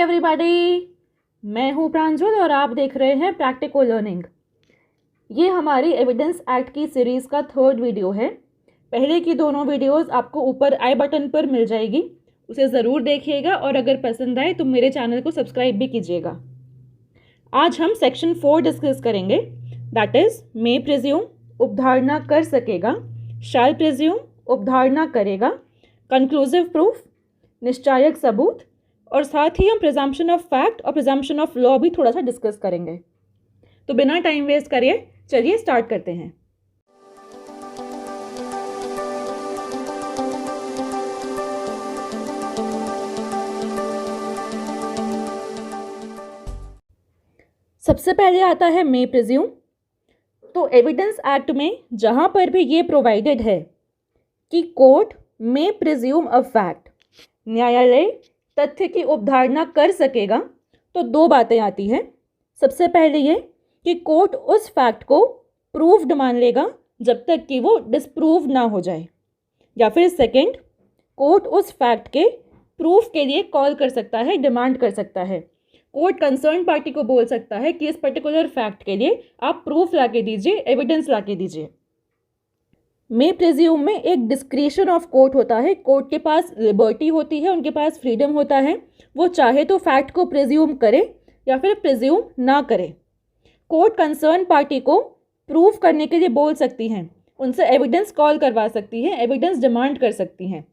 Everybody, मैं हूँ प्रांजल और आप देख रहे हैं प्रैक्टिकल लर्निंग। ये हमारी एविडेंस एक्ट की सीरीज़ का 3rd वीडियो है। पहले की दोनों वीडियोस आपको ऊपर आई बटन पर मिल जाएगी, उसे ज़रूर देखिएगा और अगर पसंद आए तो मेरे चैनल को सब्सक्राइब भी कीजिएगा। आज हम सेक्शन 4 डिस्कस करेंगे, दैट इज़ मे प्रिज्यूम उपधारणा कर सकेगा, शैल प्रिज्यूम उपधारणा करेगा, कंक्लूसिव प्रूफ निश्चायक सबूत और साथ ही हम प्रिजम्पशन ऑफ फैक्ट और प्रिजम्पशन ऑफ लॉ भी थोड़ा सा डिस्कस करेंगे। तो बिना टाइम वेस्ट करिए चलिए स्टार्ट करते हैं। सबसे पहले आता है मे प्रिज्यूम। तो एविडेंस एक्ट में जहाँ पर भी ये प्रोवाइडेड है कि court may presume a fact, न्यायालय तथ्य की उपधारणा कर सकेगा, तो दो बातें आती हैं। सबसे पहले ये कि कोर्ट उस फैक्ट को प्रूव्ड मान लेगा जब तक कि वो डिसप्रूव ना हो जाए, या फिर सेकंड, कोर्ट उस फैक्ट के प्रूफ के लिए कॉल कर सकता है, डिमांड कर सकता है। कोर्ट कंसर्न पार्टी को बोल सकता है कि इस पर्टिकुलर फैक्ट के लिए आप प्रूफ ला के दीजिए, एविडेंस ला के दीजिए। मे प्रिज्यूम में एक डिस्क्रिशन ऑफ कोर्ट होता है। कोर्ट के पास लिबर्टी होती है, उनके पास फ्रीडम होता है, वो चाहे तो फैक्ट को प्रिज्यूम करे या फिर प्रिज्यूम ना करे। कोर्ट कंसर्न पार्टी को प्रूफ करने के लिए बोल सकती हैं, उनसे एविडेंस कॉल करवा सकती है, एविडेंस डिमांड कर सकती हैं।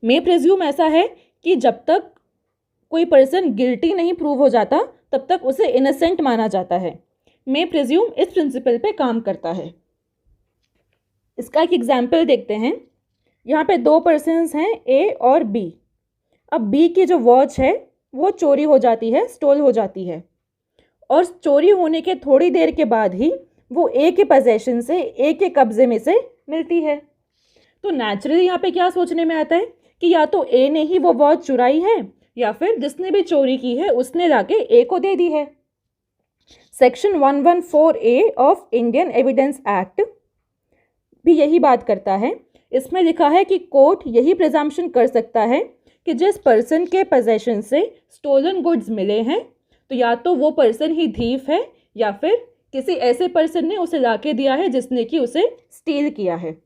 मे प्रिज्यूम ऐसा है कि जब तक कोई पर्सन गिल्टी नहीं प्रूव हो जाता तब तक उसे इनोसेंट माना जाता है। मे प्रिज्यूम इस प्रिंसिपल पे काम करता है। इसका एक एग्जाम्पल देखते हैं। यहाँ पे दो पर्सन्स हैं, ए और बी। अब बी की जो वॉच है वो चोरी हो जाती है, स्टोल हो जाती है, और चोरी होने के थोड़ी देर के बाद ही वो ए के पोजेशन से, ए के कब्जे में से मिलती है। तो नेचुरली यहाँ पे क्या सोचने में आता है कि या तो ए ने ही वो वॉच चुराई है या फिर जिसने भी चोरी की है उसने लाके ए को दे दी है। Section 114A of Indian Evidence act भी यही बात करता है। इसमें लिखा है कि कोर्ट यही प्रिजम्पशन कर सकता है कि जिस पर्सन के पोजेशन से स्टोलन गुड्स मिले हैं तो या तो वो पर्सन ही थीफ है या फिर किसी ऐसे पर्सन ने उसे लाके दिया है जिसने कि उसे स्टील किया है।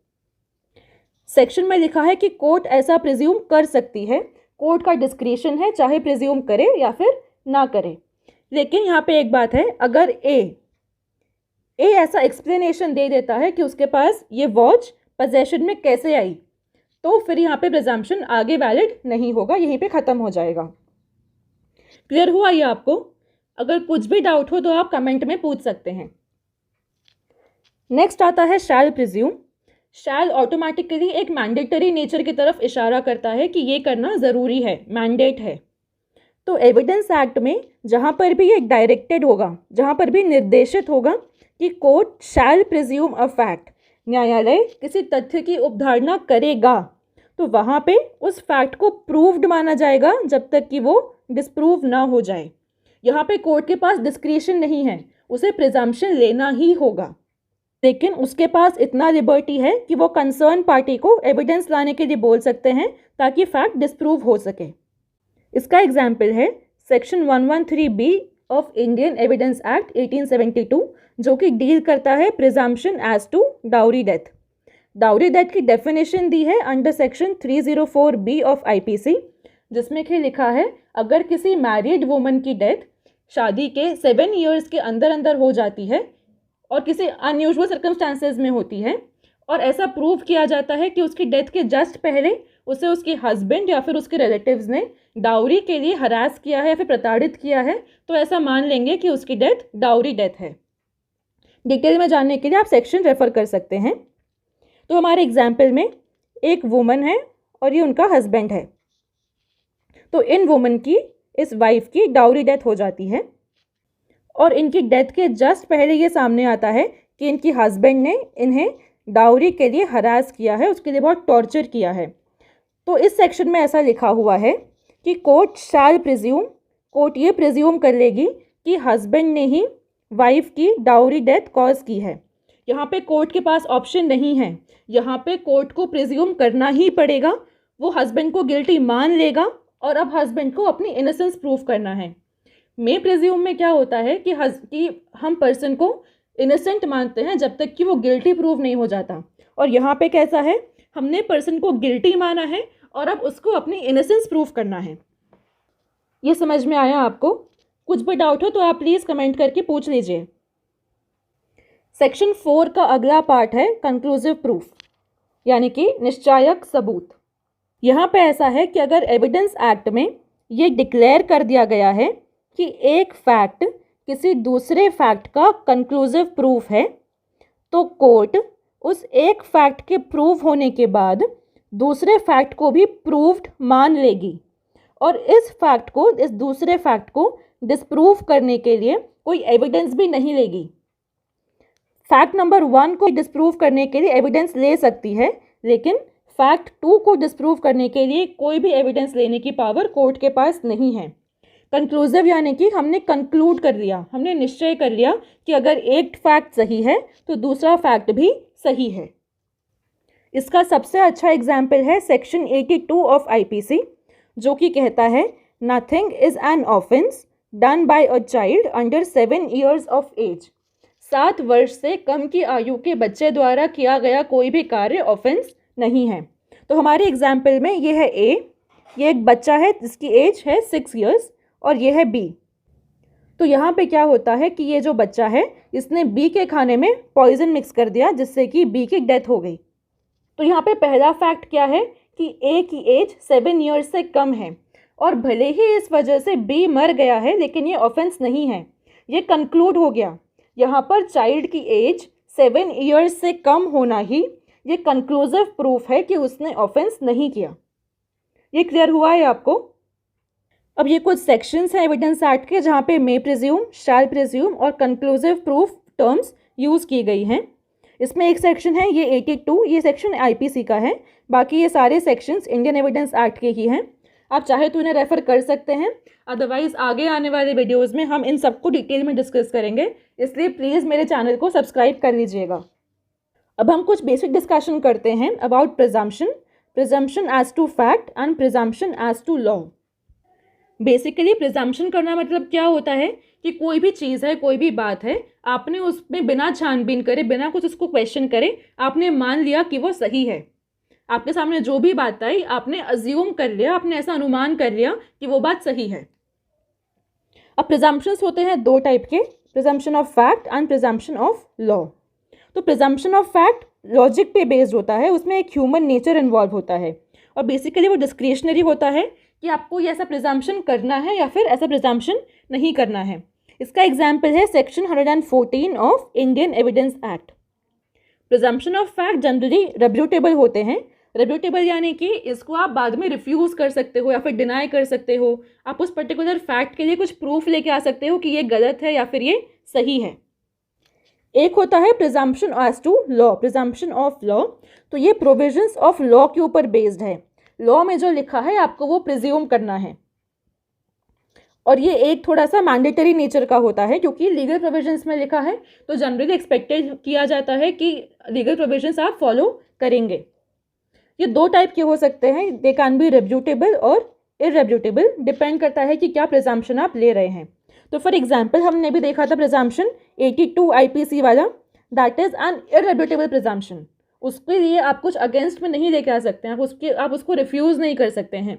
सेक्शन में लिखा है कि कोर्ट ऐसा प्रिज्यूम कर सकती है, कोर्ट का डिस्क्रिशन है, चाहे प्रिज्यूम करे या फिर ना करे। लेकिन यहाँ पे एक बात है, अगर ए ऐसा एक्सप्लेनेशन दे देता है कि उसके पास ये वॉच पोजेशन में कैसे आई, तो फिर यहाँ पे प्रिजम्पशन आगे वैलिड नहीं होगा, यहीं पे ख़त्म हो जाएगा। क्लियर हुआ ये आपको? अगर कुछ भी डाउट हो तो आप कमेंट में पूछ सकते हैं। नेक्स्ट आता है शैल प्रिज्यूम। शैल ऑटोमेटिकली एक मैंडेटरी नेचर की तरफ इशारा करता है कि ये करना ज़रूरी है, मैंडेट है। तो एविडेंस एक्ट में जहाँ पर भी ये डायरेक्टेड होगा, जहाँ पर भी निर्देशित होगा कि court shell presume a fact, न्यायालय किसी तथ्य की उपधारणा करेगा, तो वहाँ पे उस फैक्ट को प्रूव्ड माना जाएगा जब तक कि वो डिसप्रूव ना हो जाए। यहाँ पे कोर्ट के पास डिस्क्रिशन नहीं है, उसे प्रिजम्पशन लेना ही होगा, लेकिन उसके पास इतना लिबर्टी है कि वो कंसर्न पार्टी को एविडेंस लाने के लिए बोल सकते हैं ताकि फैक्ट डिसप्रूव हो सके। इसका एग्जाम्पल है section 113B of Indian Evidence Act 1872, जो कि डील करता है presumption as to dowry death. Dowry death की डेफिनेशन दी है under section 304B of IPC, जिसमें कि लिखा है अगर किसी मैरिड वुमन की डेथ शादी के 7 ईयर्स के अंदर अंदर हो जाती है और किसी अनयूजुअल सर्कमस्टांसेस में होती है और ऐसा प्रूव किया जाता है कि उसकी डेथ के जस्ट पहले उसे उसके हस्बैंड या फिर उसके रिलेटिव्स ने डाउरी के लिए हरास किया है या फिर प्रताड़ित किया है, तो ऐसा मान लेंगे कि उसकी डेथ डाउरी डेथ है। डिटेल में जानने के लिए आप सेक्शन रेफर कर सकते हैं। तो हमारे एग्जाम्पल में एक वुमन है और ये उनका हस्बैंड है। तो इन वुमन की, इस वाइफ की डाउरी डेथ हो जाती है और इनकी डेथ के जस्ट पहले ये सामने आता है कि इनकी हस्बैंड ने इन्हें डाउरी के लिए हरास किया है, उसके लिए बहुत टॉर्चर किया है। तो इस सेक्शन में ऐसा लिखा हुआ है कि कोर्ट शैल प्रिज्यूम, कोर्ट ये प्रिज्यूम कर लेगी कि हस्बैंड ने ही वाइफ की डाउरी डेथ कॉज की है। यहाँ पे कोर्ट के पास ऑप्शन नहीं है, यहाँ पे कोर्ट को प्रिज्यूम करना ही पड़ेगा। वो हस्बैंड को गिल्टी मान लेगा और अब हस्बैंड को अपनी इनोसेंस प्रूव करना है। मे प्रिज्यूम में क्या होता है कि हम पर्सन को इनोसेंट मानते हैं जब तक कि वो गिल्टी प्रूव नहीं हो जाता, और यहाँ पे कैसा है, हमने पर्सन को गिल्टी माना है और अब उसको अपनी इनोसेंस प्रूव करना है। ये समझ में आया आपको? कुछ भी डाउट हो तो आप प्लीज़ कमेंट करके पूछ लीजिए। सेक्शन 4 का अगला पार्ट है कंक्लूसिव प्रूफ, यानी कि निश्चायक सबूत। यहाँ पे ऐसा है कि अगर एविडेंस एक्ट में ये डिक्लेयर कर दिया गया है कि एक फैक्ट किसी दूसरे फैक्ट का कंक्लूसिव प्रूफ है, तो कोर्ट उस एक फैक्ट के प्रूव होने के बाद दूसरे फैक्ट को भी प्रूव्ड मान लेगी और इस दूसरे फैक्ट को डिस्प्रूव करने के लिए कोई एविडेंस भी नहीं लेगी। फैक्ट नंबर 1 को डिस्प्रूव करने के लिए एविडेंस ले सकती है, लेकिन फैक्ट 2 को डिस्प्रूव करने के लिए कोई भी एविडेंस लेने की पावर कोर्ट के पास नहीं है। कंक्लूसिव यानी कि हमने कंक्लूड कर लिया, हमने निश्चय कर लिया कि अगर एक फैक्ट सही है तो दूसरा फैक्ट भी सही है। इसका सबसे अच्छा एग्जाम्पल है सेक्शन 82 ऑफ IPC, जो कि कहता है nothing is an offence done by a child under 7 years of age. 7 वर्ष से कम की आयु के बच्चे द्वारा किया गया कोई भी कार्य ऑफेंस नहीं है। तो हमारे एग्जाम्पल में ये है A, ये एक बच्चा है जिसकी एज है 6 years, और ये है B। तो यहाँ पे क्या होता है कि ये जो बच्चा है इसने B के खाने में पॉइजन मिक्स कर दिया जिससे कि B की डेथ हो गई। तो यहाँ पे पहला फैक्ट क्या है कि A की एज 7 years से कम है, और भले ही इस वजह से B मर गया है लेकिन ये ऑफेंस नहीं है, ये कंक्लूड हो गया। यहाँ पर चाइल्ड की एज 7 years से कम होना ही ये कंक्लूसिव प्रूफ है कि उसने ऑफेंस नहीं किया। ये क्लियर हुआ है आपको? अब ये कुछ सेक्शंस हैं एविडेंस एक्ट के जहाँ पे मे प्रिज्यूम, शैल प्रिज्यूम और कंक्लूसिव प्रूफ टर्म्स यूज़ की गई हैं। इसमें एक सेक्शन है ये 82, ये सेक्शन IPC का है, बाकी ये सारे सेक्शंस इंडियन एविडेंस एक्ट के ही हैं। आप चाहे तो इन्हें रेफ़र कर सकते हैं, अदरवाइज़ आगे आने वाले वीडियोज़ में हम इन सबको डिटेल में डिस्कस करेंगे, इसलिए प्लीज़ मेरे चैनल को सब्सक्राइब कर लीजिएगा। अब हम कुछ बेसिक डिस्कशन करते हैं about presumption as to fact and presumption as to law. Basically presumption करना मतलब क्या होता है कि कोई भी चीज़ है, कोई भी बात है, आपने उसमें बिना छानबीन करे, बिना कुछ उसको क्वेश्चन करे, आपने मान लिया कि वो सही है। आपके सामने जो भी बात आई आपने अज्यूम कर लिया, आपने ऐसा अनुमान कर लिया कि वो बात सही है। अब प्रिजम्पशंस होते हैं 2 टाइप के, presumption of fact and presumption of law. तो प्रिजम्पशन ऑफ फैक्ट लॉजिक पे बेस्ड होता है, उसमें एक ह्यूमन नेचर इन्वॉल्व होता है, और बेसिकली वो डिस्क्रिशनरी होता है कि आपको ये ऐसा प्रिजम्पशन करना है या फिर ऐसा प्रिजम्पशन नहीं करना है। इसका एग्जाम्पल है section 114 of Indian Evidence Act. Presumption of fact generally rebuttable होते हैं। रेब्यूटेबल यानी कि इसको आप बाद में रिफ्यूज़ कर सकते हो या फिर डिनाई कर सकते हो, आप उस पर्टिकुलर फैक्ट के लिए कुछ प्रूफ लेके आ सकते हो कि ये गलत है या फिर ये सही है। एक होता है presumption as to law, presumption of law. तो ये प्रोविजंस ऑफ लॉ के ऊपर बेस्ड है, लॉ में जो लिखा है आपको वो प्रिज्यूम करना है, और ये एक थोड़ा सा मैंडेटरी नेचर का होता है क्योंकि लीगल प्रोविजंस में लिखा है तो जनरली एक्सपेक्टेड किया जाता है कि लीगल प्रोविजंस आप फॉलो करेंगे। ये 2 टाइप के हो सकते हैं, दे कैन बी रेब्यूटेबल और इरेब्यूटेबल, डिपेंड करता है कि क्या प्रिजम्पशन आप ले रहे हैं। तो फॉर एग्जाम्पल हमने भी देखा था प्रिजम्पशन 82 IPC वाला, दैट इज़ एन इरेब्यूटेबल प्रिजम्पशन। उसके लिए आप कुछ अगेंस्ट में नहीं लेके आ सकते हैं, आप उसको रिफ्यूज़ नहीं कर सकते हैं।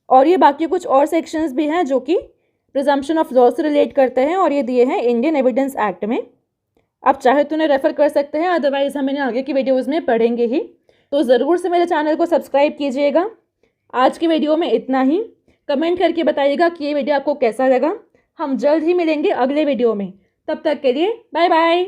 और ये बाकी कुछ और सेक्शंस भी हैं जो कि प्रिजम्पशन ऑफ लॉ से रिलेट करते हैं, और ये दिए हैं इंडियन एविडेंस एक्ट में। आप चाहे तो उन्हें रेफ़र कर सकते हैं, अदरवाइज़ हम इन्हें आगे की वीडियोज़ में पढ़ेंगे ही। तो ज़रूर से मेरे चैनल को सब्सक्राइब कीजिएगा। आज की वीडियो में इतना ही। कमेंट करके बताइएगा कि ये वीडियो आपको कैसा लगा। हम जल्द ही मिलेंगे अगले वीडियो में, तब तक के लिए बाय बाय।